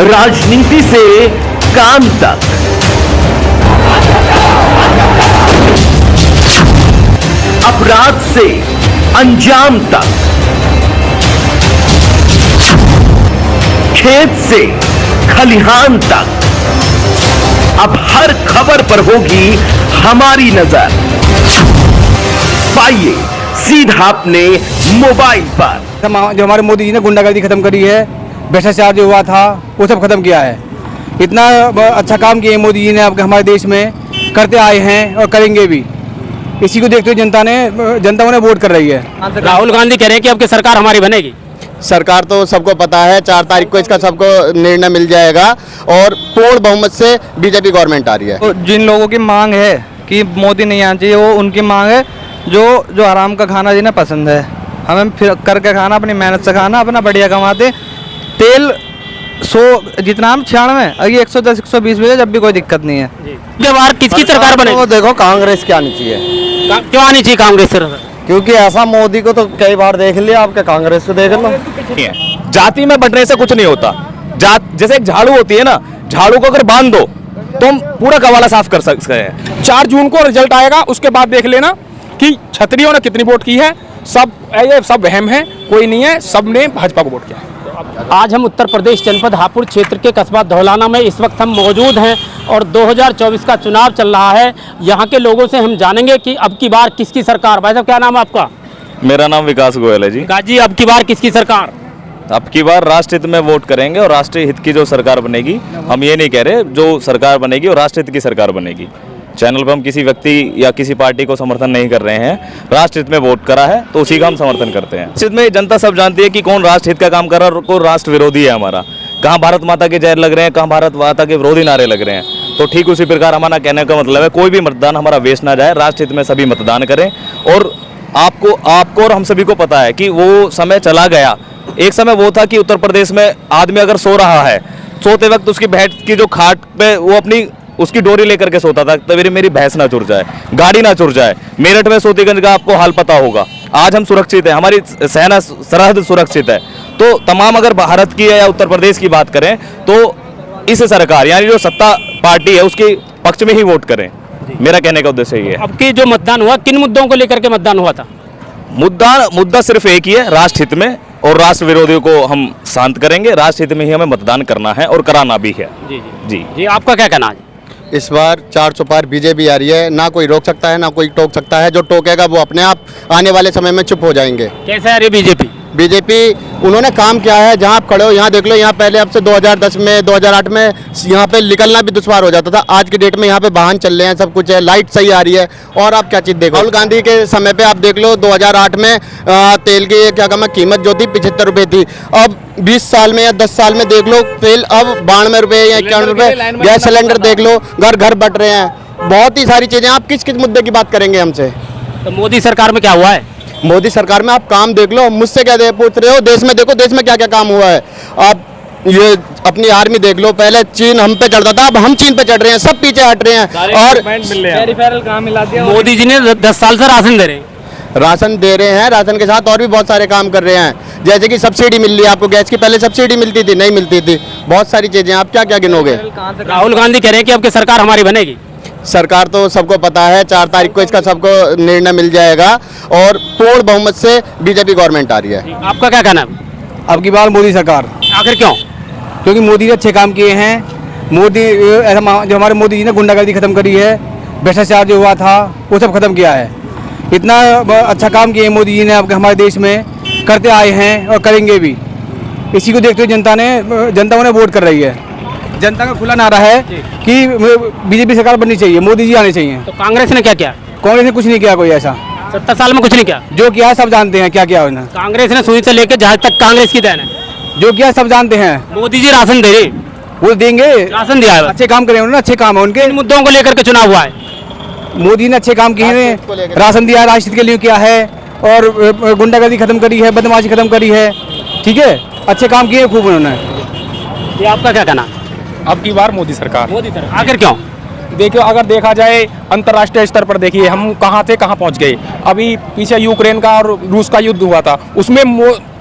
राजनीति से काम तक, अपराध से अंजाम तक, खेत से खलिहान तक, अब हर खबर पर होगी हमारी नजर। पाइए सीधा अपने मोबाइल पर। जो हमारे मोदी जी ने गुंडागर्दी खत्म करी है, भ्रष्टाचार जो हुआ था वो सब खत्म किया है। इतना अच्छा काम किया मोदी जी ने आपके हमारे देश में, करते आए हैं और करेंगे भी। इसी को देखते हुए जनता उन्हें वोट कर रही है। राहुल गांधी कह रहे हैं कि अब की सरकार हमारी बनेगी। सरकार तो सबको पता है, 4 तारीख को इसका सबको निर्णय मिल जाएगा और पूर्ण बहुमत से बीजेपी गवर्नमेंट आ रही है। तो जिन लोगों की मांग है कि मोदी नहीं आना चाहिए, वो उनकी मांग है जो हराम का खाना जिन्हें पसंद है। हमें फिर करके खाना, अपनी मेहनत से खाना, अपना बढ़िया कमाते। तेल 100 जितना हम 96, अभी 110 120 भी है, जब भी कोई दिक्कत नहीं है। ये बार किसकी सरकार बनेगी? तो देखो कांग्रेस की आनी चाहिए। क्यों आनी चाहिए कांग्रेस सर? क्योंकि ऐसा मोदी को तो कई बार देख लिया, आपके कांग्रेस को देख लो। जाति में बंटने से कुछ नहीं होता। जैसे एक झाड़ू होती है ना, झाड़ू को अगर बांध दो तो हम पूरा कवाला साफ कर सकते हैं। 4 जून को रिजल्ट आएगा, उसके बाद देख लेना कि क्षत्रियों ने कितनी वोट की है। ये सब वहम है, कोई नहीं है, सबने भाजपा को वोट किया है। आज हम उत्तर प्रदेश जनपद हापुड़ क्षेत्र के कस्बा धौलाना में इस वक्त हम मौजूद हैं और 2024 का चुनाव चल रहा है। यहाँ के लोगों से हम जानेंगे कि अब की बार किसकी सरकार। भाई साहब क्या नाम है आपका? मेरा नाम विकास गोयल है जी। विकास जी, अब की बार किसकी सरकार? अब की बार राष्ट्र हित में वोट करेंगे और राष्ट्रीय हित की जो सरकार बनेगी, हम ये नहीं कह रहे जो सरकार बनेगी और राष्ट्र हित की सरकार बनेगी। चैनल पर हम किसी व्यक्ति या किसी पार्टी को समर्थन नहीं कर रहे हैं। राष्ट्र हित में वोट करा है तो उसी का हम समर्थन करते हैं। राष्ट्र हित में जनता सब जानती है कि कौन राष्ट्र हित का काम कर रहा है और कौन राष्ट्र विरोधी है। हमारा कहाँ भारत माता के जय लग रहे हैं, कहाँ भारत माता के विरोधी नारे लग रहे हैं। तो ठीक उसी प्रकार हमारा कहने का मतलब है कोई भी मतदान हमारा वेस्ट ना जाए, राष्ट्र हित में सभी मतदान करें। और आपको और हम सभी को पता है कि वो समय चला गया। एक समय वो था कि उत्तर प्रदेश में आदमी अगर सो रहा है, सोते वक्त उसकी भैंस की जो खाट पे वो अपनी उसकी डोरी लेकर के सोता था, तो मेरी भैंस ना चुर जाए, गाड़ी ना चुर जाए। मेरठ में सोतीगंज का आपको हाल पता होगा। आज हम सुरक्षित है, हमारी सेना सरहद सुरक्षित है। तो तमाम अगर भारत की या उत्तर प्रदेश की बात करें तो इस सरकार यानी जो सत्ता पार्टी है उसके पक्ष में ही वोट करें। मेरा कहने का उद्देश्य ये है। अब की जो मतदान हुआ, किन मुद्दों को लेकर के मतदान हुआ था? मुद्दा सिर्फ एक ही है, राष्ट्र हित में, और राष्ट्र विरोधियों को हम शांत करेंगे। राष्ट्र हित में ही हमें मतदान करना है और कराना भी है। जी, आपका क्या कहना है? इस बार 400 पार बीजेपी आ रही है, ना कोई रोक सकता है ना कोई टोक सकता है। जो टोकेगा वो अपने आप आने वाले समय में चुप हो जाएंगे। कैसे आ रही है बीजेपी उन्होंने काम किया है। जहां आप खड़े हो यहाँ देख लो, यहाँ पहले अब से 2010 में 2008 में यहाँ पे निकलना भी दुश्वार हो जाता था। आज की डेट में यहाँ पे वाहन चल रहे हैं, सब कुछ है, लाइट सही आ रही है। और आप क्या चीज़ देखो, राहुल गांधी के समय पे आप देख लो 2008 में तेल की क्या कहना कीमत जो थी 75 रुपये थी। अब 20 साल में या 10 साल में देख लो तेल अब 92 रुपये या 91 रुपये। गैस सिलेंडर देख लो, घर घर बट रहे हैं। बहुत ही सारी चीज़ें। आप किस किस मुद्दे की बात करेंगे हमसे? तो मोदी सरकार में क्या हुआ है? मोदी सरकार में आप काम देख लो, मुझसे क्या पूछ रहे हो? देश में देखो, देश में क्या क्या काम हुआ है। आप ये अपनी आर्मी देख लो, पहले चीन हम पे चढ़ता था, अब हम चीन पे चढ़ रहे हैं, सब पीछे हट रहे हैं। और मोदी जी ने 10 साल से राशन दे रहे हैं। राशन दे रहे हैं, राशन के साथ और भी बहुत सारे काम कर रहे हैं। जैसे कि सब्सिडी मिल रही है आपको, गैस की पहले सब्सिडी मिलती थी, नहीं मिलती थी। बहुत सारी चीजें, आप क्या क्या गिनोगे? राहुल गांधी कह रहे हैं कि अब की सरकार हमारी बनेगी। सरकार तो सबको पता है, 4 तारीख को इसका सबको निर्णय मिल जाएगा और पूर्ण बहुमत से बीजेपी गवर्नमेंट आ रही है। आपका क्या कहना है? अब की बार मोदी सरकार। आखिर क्यों? क्योंकि मोदी ने अच्छे काम किए हैं। जो हमारे मोदी जी ने गुंडागर्दी खत्म करी है, भ्रष्टाचार जो हुआ था वो सब खत्म किया है। इतना अच्छा काम किया मोदी जी ने आपके हमारे देश में, करते आए हैं और करेंगे भी। इसी को देखते हुए जनता उन्हें वोट कर रही है। जनता का खुला नारा है कि बीजेपी सरकार बननी चाहिए, मोदी जी आने चाहिए। तो कांग्रेस ने क्या किया? कांग्रेस ने कुछ नहीं किया, कोई ऐसा 70 साल में कुछ नहीं किया। जो किया सब जानते हैं क्या किया उन्होंने। कांग्रेस ने सुई से लेकर जहाज तक कांग्रेस की देन है। जो किया सब जानते हैं। मोदी जी राशन दे रहे, वो देंगे, राशन दिया है। अच्छे काम करे उन्होंने, अच्छे काम है उनके। इन मुद्दों को लेकर के चुनाव हुआ है। मोदी ने अच्छे काम किए हैं, राशन दिया, राष्ट्र के लिए किया है और गुंडागर्दी खत्म करी है, बदमाशी खत्म करी है। ठीक है, अच्छे काम किए खूब उन्होंने। ये आपका क्या कहना? अब की बार मोदी सरकार। मोदी सरकार। आखिर क्यों? देखिए, अगर देखा जाए अंतर्राष्ट्रीय स्तर पर, देखिए हम कहाँ थे कहाँ पहुँच गए। अभी पीछे यूक्रेन का और रूस का युद्ध हुआ था, उसमें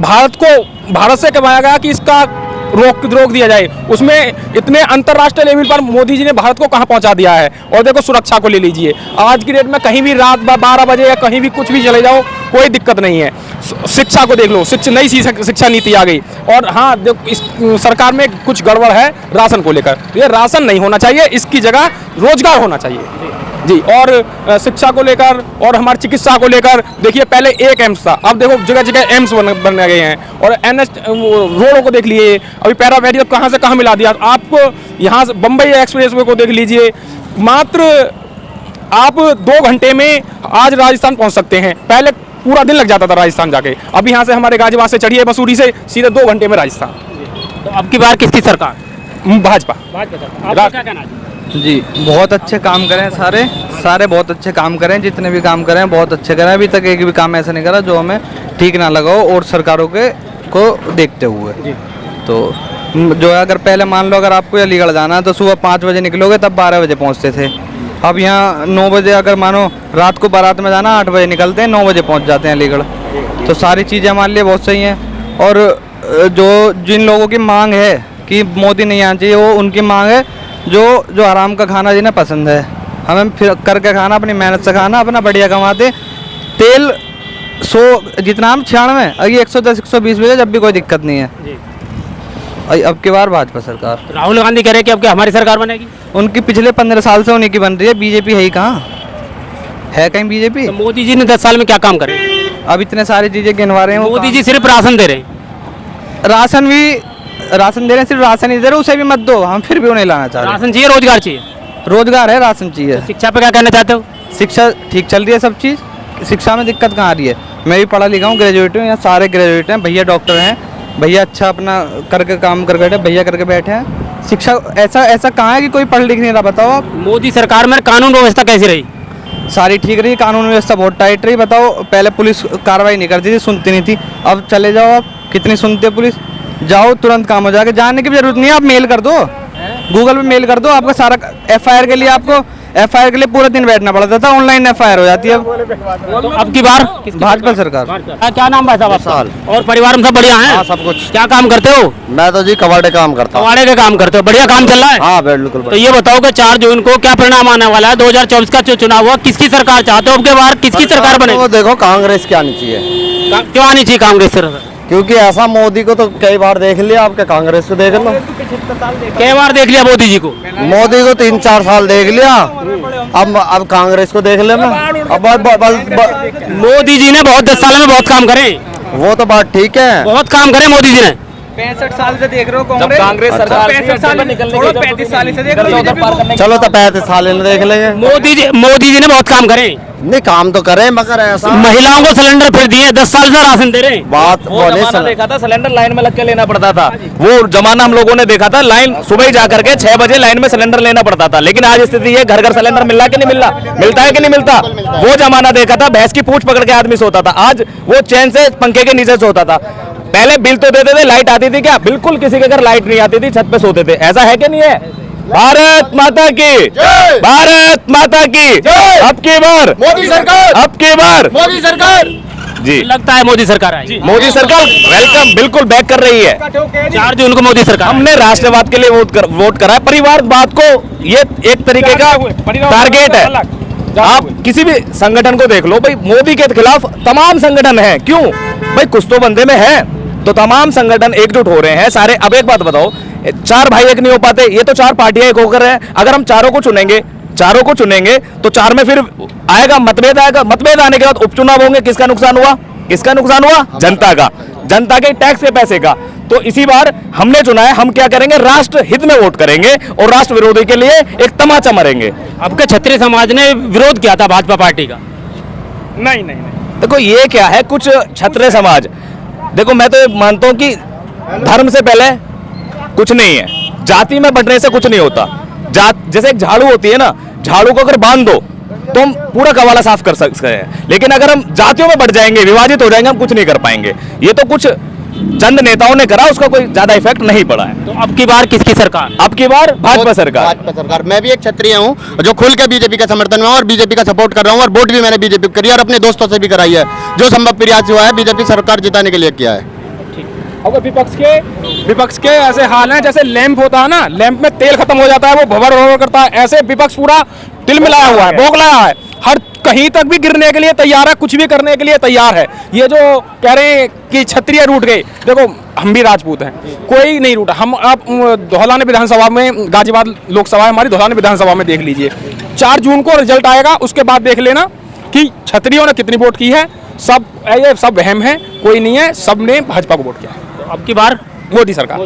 भारत से कमाया गया कि इसका रोक दिया जाए। उसमें इतने अंतर्राष्ट्रीय लेवल पर मोदी जी ने भारत को कहाँ पहुँचा दिया है। और देखो सुरक्षा को ले लीजिए, आज की डेट में कहीं भी रात 12 बजे या कहीं भी कुछ भी चले जाओ, कोई दिक्कत नहीं है। शिक्षा को देख लो, नई शिक्षा नीति आ गई। और हाँ, इस सरकार में कुछ गड़बड़ है राशन को लेकर। ये राशन नहीं होना चाहिए, इसकी जगह रोजगार होना चाहिए जी। और शिक्षा को लेकर और हमारी चिकित्सा को लेकर देखिए, पहले एक एम्स था, अब देखो जगह जगह एम्स बन गए हैं। और NH रोडों को देख लिए, अभी पैरामेडिकल कहाँ से कहाँ मिला दिया आपको। यहाँ से बम्बई एक्सप्रेस वे को देख लीजिए, मात्र आप 2 घंटे में आज राजस्थान पहुँच सकते हैं। पहले पूरा दिन लग जाता था राजस्थान जाके। अब यहाँ से हमारे गाजियाबाद से चढ़िए मसूरी से सीधे 2 घंटे में राजस्थान। तो अब की बार किसकी सरकार? भाजपा। आपका क्या कहना है? जी, बहुत अच्छे काम करें, सारे बहुत अच्छे काम करें, जितने भी काम करें बहुत अच्छे करें। अभी तक एक भी काम ऐसा नहीं करा जो हमें ठीक ना लगा हो, और सरकारों को देखते हुए जी। तो जो है, अगर पहले मान लो अगर आपको अलीगढ़ जाना है तो सुबह 5 बजे निकलोगे, तब 12 बजे पहुंचते थे। अब यहाँ 9 बजे, अगर मानो रात को बारात में जाना 8 बजे निकलते हैं, 9 बजे पहुँच जाते हैं अलीगढ़। तो सारी चीज़ें हमारे लिए बहुत सही हैं। और जिन लोगों की मांग है कि मोदी नहीं आना चाहिए, वो उनकी मांग है जो आराम का खाना जिन्हें पसंद है। हमें फिर करके खाना, अपनी मेहनत से खाना, अपना बढ़िया कमाते। तेल 100 जितना हम 96, अभी 110-120 बजे, जब भी कोई दिक्कत नहीं है। अब की बार भाजपा सरकार। राहुल गांधी कह रहे हैं कि अब क्या हमारी सरकार बनेगी? उनकी पिछले 15 साल से उन्हीं की बन रही है। बीजेपी है ही कहाँ, है कहीं बीजेपी? तो मोदी जी ने 10 साल में क्या काम करे? अब इतने सारी चीज़ें गिनवा रहे हैं। मोदी जी सिर्फ राशन दे रहे हैं। राशन दे रहे हैं, सिर्फ राशन ही दे रहे, उसे भी मत दो, हम फिर भी उन्हें लाना चाह रहे हैं। राशन चाहिए, रोजगार चाहिए। रोजगार है, राशन चाहिए। तो शिक्षा पे क्या कहना चाहते हो? शिक्षा ठीक चल रही है, सब चीज़। शिक्षा में दिक्कत कहाँ आ रही है? मैं भी पढ़ा लिखा हूँ, ग्रेजुएट हूँ, यहाँ सारे ग्रेजुएट हैं। भैया डॉक्टर हैं, भैया अच्छा अपना करके काम कर बैठे, भैया करके बैठे हैं। शिक्षा ऐसा कहाँ है कि कोई पढ़ लिख नहीं रहा? बताओ आप। मोदी सरकार में कानून व्यवस्था कैसी रही? सारी ठीक रही, कानून व्यवस्था बहुत टाइट रही। बताओ, पहले पुलिस कार्रवाई नहीं करती थी, सुनती नहीं थी। अब चले जाओ आप, कितनी सुनती है पुलिस। जाओ, तुरंत काम हो जाएगा, जाने की भी जरूरत नहीं है। आप मेल कर दो, गूगल पे मेल कर दो, आपका सारा FIR के लिए पूरा दिन बैठना पड़ता था, ऑनलाइन FIR हो जाती है। अब की बार भाजपा सरकार। क्या नाम भाई साहब आपका? और परिवार में सब बढ़िया हैं? हाँ, सब कुछ। क्या काम करते हो? मैं तो जी कबाड़े काम करता हूँ। कबाड़े का काम करते हो, बढ़िया काम चल रहा है? हाँ बिल्कुल। तो ये बताओ कि 4 जून को क्या परिणाम आने वाला है? 2024 का जो चुनाव हुआ, किसकी सरकार चाहते हो? अब के बार किसकी सरकार बनेगी? देखो, कांग्रेस की आनी चाहिए। क्यों आनी चाहिए कांग्रेस सरकार? क्योंकि ऐसा मोदी को तो कई बार देख लिया, आपके कांग्रेस को देख लो। कई बार देख लिया मोदी जी को। मोदी को 3-4 साल देख लिया, अब कांग्रेस को देख लेना। अब मोदी जी ने 10 साल में बहुत काम करे। वो तो बात ठीक है, बहुत काम करे मोदी जी ने। 65 साल से देख रहे हो जब कांग्रेस सरकार 35 साल छोड़ो, 35 साल से देख लो। चलो तो 35 साल इन्हें देख लेंगे। मोदी जी ने बहुत काम करे। नहीं, काम तो करें, मगर ऐसा महिलाओं को सिलेंडर फिर दिए, 10 साल से राशन दे रहे हैं। बात वो जमाना देखा था, सिलेंडर लाइन में लग के लेना पड़ता था। वो जमाना हम लोगों ने देखा था, लाइन सुबह ही जाकर के 6 बजे लाइन में सिलेंडर लेना पड़ता था। लेकिन आज स्थिति है, घर घर सिलेंडर मिल रहा है कि नहीं मिल रहा? मिलता है कि नहीं मिलता? वो जमाना देखा था, भैंस की पूंछ पकड़ के आदमी सोता था, आज वो चैन से पंखे के नीचे सोता था। पहले बिल तो देते थे, लाइट आती थी क्या? बिल्कुल किसी के घर लाइट नहीं आती थी, छत पे सोते थे। ऐसा है कि नहीं है? भारत माता की, भारत माता की। अब की बार मोदी सरकार, अब की बार मोदी सरकार जी। लगता है मोदी सरकार आएगी। मोदी सरकार वेलकम, बिल्कुल बैक कर रही है। 4 जून को मोदी सरकार। हमने राष्ट्रवाद के लिए वोट करा है। परिवारवाद को ये एक तरीके का टारगेट है। आप किसी भी संगठन को देख लो भाई, मोदी के खिलाफ तमाम संगठन हैं। क्यों भाई? कुछ तो बंदे में है, तो तमाम संगठन एकजुट हो रहे हैं सारे। अब एक बात बताओ, 4 भाई एक नहीं हो पाते, ये तो 4 पार्टियां एक होकर हैं। अगर हम चारों को चुनेंगे तो 4 में फिर आएगा मतभेद। मतभेद आने के बाद उपचुनाव होंगे, किसका नुकसान हुआ? जनता का, जनता के टैक्स के पैसे का। तो इसी बार हमने चुना है, हम क्या करेंगे? राष्ट्र हित में वोट करेंगे और राष्ट्र विरोधी के लिए एक तमाचा मारेंगे। अब के क्षत्रिय समाज ने विरोध किया था भाजपा पार्टी का। नहीं, देखो ये क्या है, कुछ क्षत्रिय समाज, देखो मैं तो मानता हूं कि धर्म से पहले कुछ नहीं है, जाति में बढ़ने से कुछ नहीं होता। जैसे एक झाड़ू होती है ना, झाड़ू को अगर बांध दो तो हम पूरा कबाड़ा साफ कर सकते हैं, लेकिन अगर हम जातियों में बढ़ जाएंगे, विभाजित हो जाएंगे, हम कुछ नहीं कर पाएंगे। ये तो कुछ चंद नेताओं ने करा, उसका कोई ज्यादा इफेक्ट नहीं पड़ा है। तो अब की बार किसकी सरकार? अब की बार भाजपा सरकार। मैं भी एक क्षत्रिय हूँ जो खुल के बीजेपी का समर्थन में और बीजेपी का सपोर्ट कर रहा हूँ, और वोट भी मैंने बीजेपी को करी और अपने दोस्तों से भी कराई है। जो संभव प्रयास हुआ है बीजेपी सरकार जिताने के लिए किया है। और विपक्ष के ऐसे हाल हैं जैसे लैंप होता है ना, लैंप में तेल खत्म हो जाता है, वो भवर भवर करता है, ऐसे विपक्ष पूरा दिल मिलाया हुआ है, बौखलाया है, हर कहीं तक भी गिरने के लिए तैयार है, कुछ भी करने के लिए तैयार है। ये जो कह रहे हैं कि क्षत्रिय रूठ गए, देखो हम भी राजपूत हैं, कोई नहीं रूठा। हम आप धौलाने विधानसभा में, गाजियाबाद लोकसभा हमारी, धौलाने विधानसभा में देख लीजिए, 4 जून को रिजल्ट आएगा, उसके बाद देख लेना कि क्षत्रियों ने कितनी वोट की है। सब ये सब वहम है, कोई नहीं है, सब ने भाजपा को वोट किया। अब की बार मोदी सरकार।